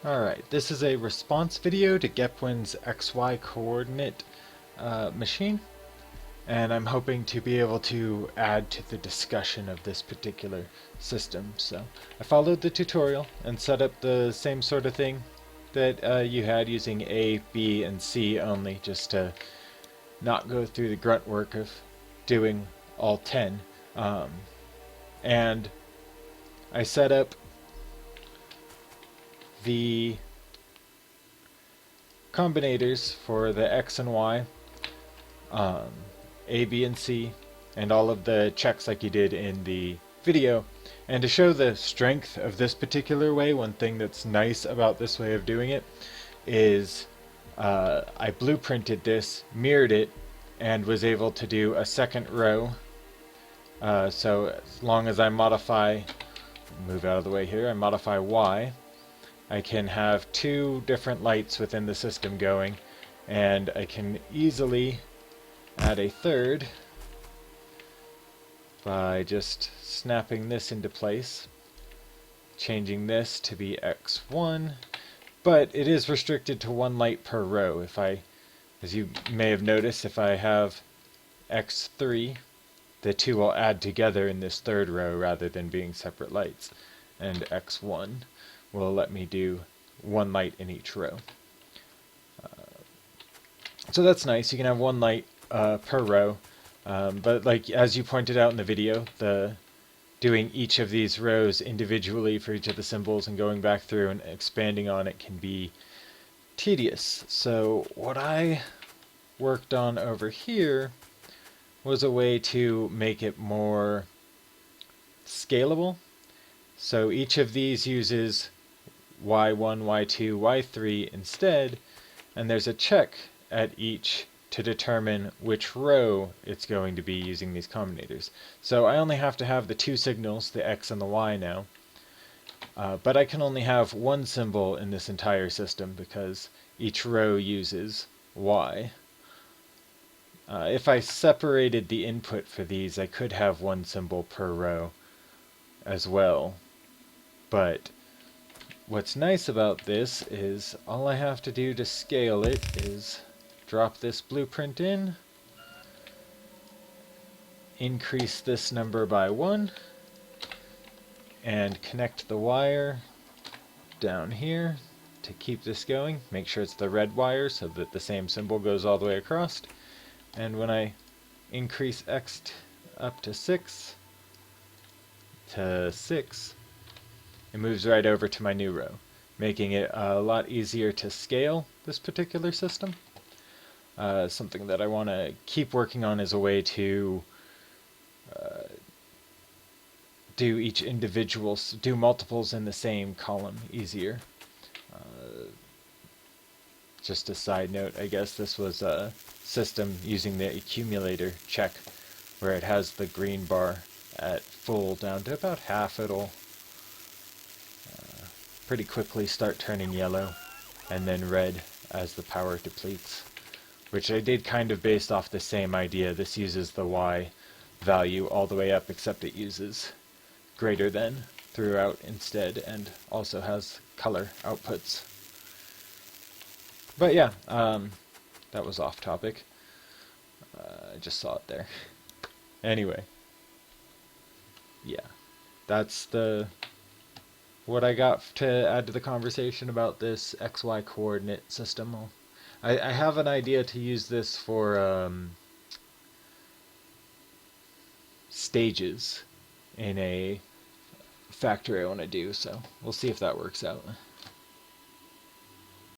Alright, this is a response video to Gepwins XY coordinate machine, and I'm hoping to be able to add to the discussion of this particular system. So I followed the tutorial and set up the same sort of thing that you had using A, B, and C only, just to not go through the grunt work of doing all 10. And I set up the combinators for the X and Y, um, A, B, and C, and all of the checks like you did in the video. And to show the strength of this particular way, one thing that's nice about this way of doing it is I blueprinted this, mirrored it, and was able to do a second row. So as long as I modify, move out of the way here, I modify Y, I can have two different lights within the system going, and I can easily add a third by just snapping this into place, changing this to be X1, but it is restricted to one light per row. If I, as you may have noticed, if I have X3, the two will add together in this third row rather than being separate lights, and X1 will let me do one light in each row. So that's nice. You can have one light per row, but like as you pointed out in the video, doing each of these rows individually for each of the symbols and going back through and expanding on it can be tedious. So what I worked on over here was a way to make it more scalable. So each of these uses Y1, Y2, Y3 instead, and there's a check at each to determine which row it's going to be using these combinators. So I only have to have the two signals, the X and the Y now, but I can only have one symbol in this entire system because each row uses Y. If I separated the input for these, I could have one symbol per row as well, but what's nice about this is all I have to do to scale it is drop this blueprint in, increase this number by 1, and connect the wire down here to keep this going. Make sure it's the red wire so that the same symbol goes all the way across. And when I increase X up to 6, it moves right over to my new row, making it a lot easier to scale this particular system. Something that I want to keep working on as a way to do multiples in the same column easier. Just a side note, I guess this was a system using the accumulator check where it has the green bar at full down to about half. It'll pretty quickly start turning yellow and then red as the power depletes, which I did kind of based off the same idea. This uses the Y value all the way up, except it uses greater than throughout instead and also has color outputs. But yeah, that was off topic. I just saw it there. Anyway, yeah, that's what I got to add to the conversation about this XY coordinate system. I have an idea to use this for stages in a factory I want to do, so we'll see if that works out.